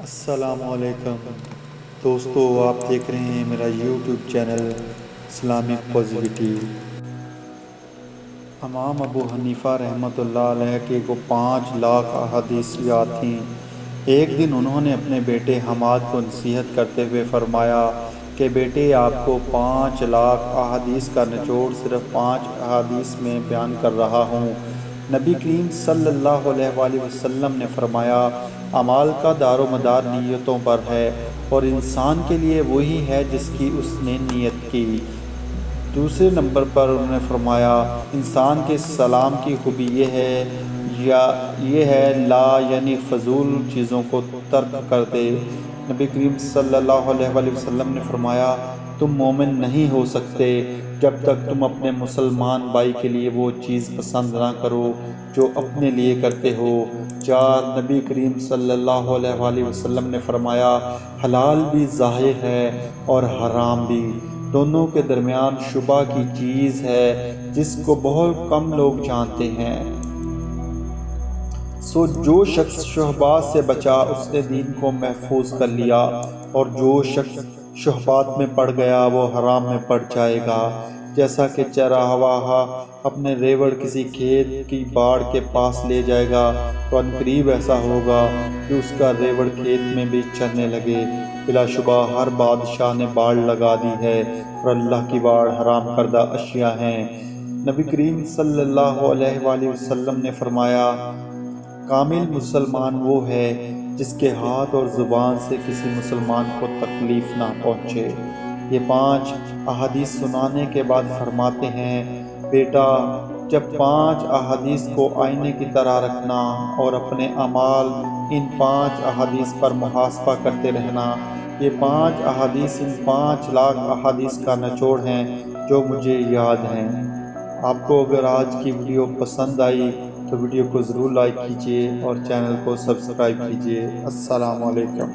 السلام علیکم دوستو، آپ دیکھ رہے ہیں میرا یوٹیوب چینل اسلامک پازیٹیوٹی۔ امام ابو حنیفہ رحمۃ اللہ علیہ کے کو 5 لاکھ احادیث یاد تھیں۔ ایک دن انہوں نے اپنے بیٹے حماد کو نصیحت کرتے ہوئے فرمایا کہ بیٹے، آپ کو 5 لاکھ احادیث کا نچوڑ صرف 5 احادیث میں بیان کر رہا ہوں۔ نبی کریم صلی اللہ علیہ وآلہ وسلم نے فرمایا، اعمال کا دار و مدار نیتوں پر ہے، اور انسان کے لیے وہی ہے جس کی اس نے نیت کی۔ دوسرے نمبر پر انہوں نے فرمایا، انسان کے سلام کی خوبی یہ ہے لا یعنی فضول چیزوں کو ترک کر دے۔ نبی کریم صلی اللہ علیہ وآلہ وسلم نے فرمایا، تم مومن نہیں ہو سکتے جب تک تم اپنے مسلمان بھائی کے لیے وہ چیز پسند نہ کرو جو اپنے لیے کرتے ہو۔ 4 نبی کریم صلی اللہ علیہ وآلہ وسلم نے فرمایا، حلال بھی ظاہر ہے اور حرام بھی، دونوں کے درمیان شبہ کی چیز ہے جس کو بہت کم لوگ جانتے ہیں۔ سو جو شخص شبہات سے بچا اس نے دین کو محفوظ کر لیا، اور جو شخص شبہات میں پڑ گیا وہ حرام میں پڑ جائے گا۔ جیسا کہ چرواہا اپنے ریوڑ کسی کھیت کی باڑ کے پاس لے جائے گا تو عنقریب ایسا ہوگا کہ اس کا ریوڑ کھیت میں بھی چرنے لگے۔ بلا شبہ ہر بادشاہ نے باڑ لگا دی ہے، اور اللہ کی باڑ حرام کردہ اشیاء ہیں۔ نبی کریم صلی اللہ علیہ وآلہ وسلم نے فرمایا، کامل مسلمان وہ ہے جس کے ہاتھ اور زبان سے کسی مسلمان کو تکلیف نہ پہنچے۔ یہ 5 احادیث سنانے کے بعد فرماتے ہیں، بیٹا، جب 5 احادیث کو آئینے کی طرح رکھنا اور اپنے اعمال ان 5 احادیث پر محاسبہ کرتے رہنا۔ یہ 5 احادیث ان 5 لاکھ احادیث کا نچوڑ ہیں جو مجھے یاد ہیں۔ آپ کو اگر آج کی ویڈیو پسند آئی تو ویڈیو کو ضرور لائک کیجیے اور چینل کو سبسکرائب کیجیے۔ السلام علیکم۔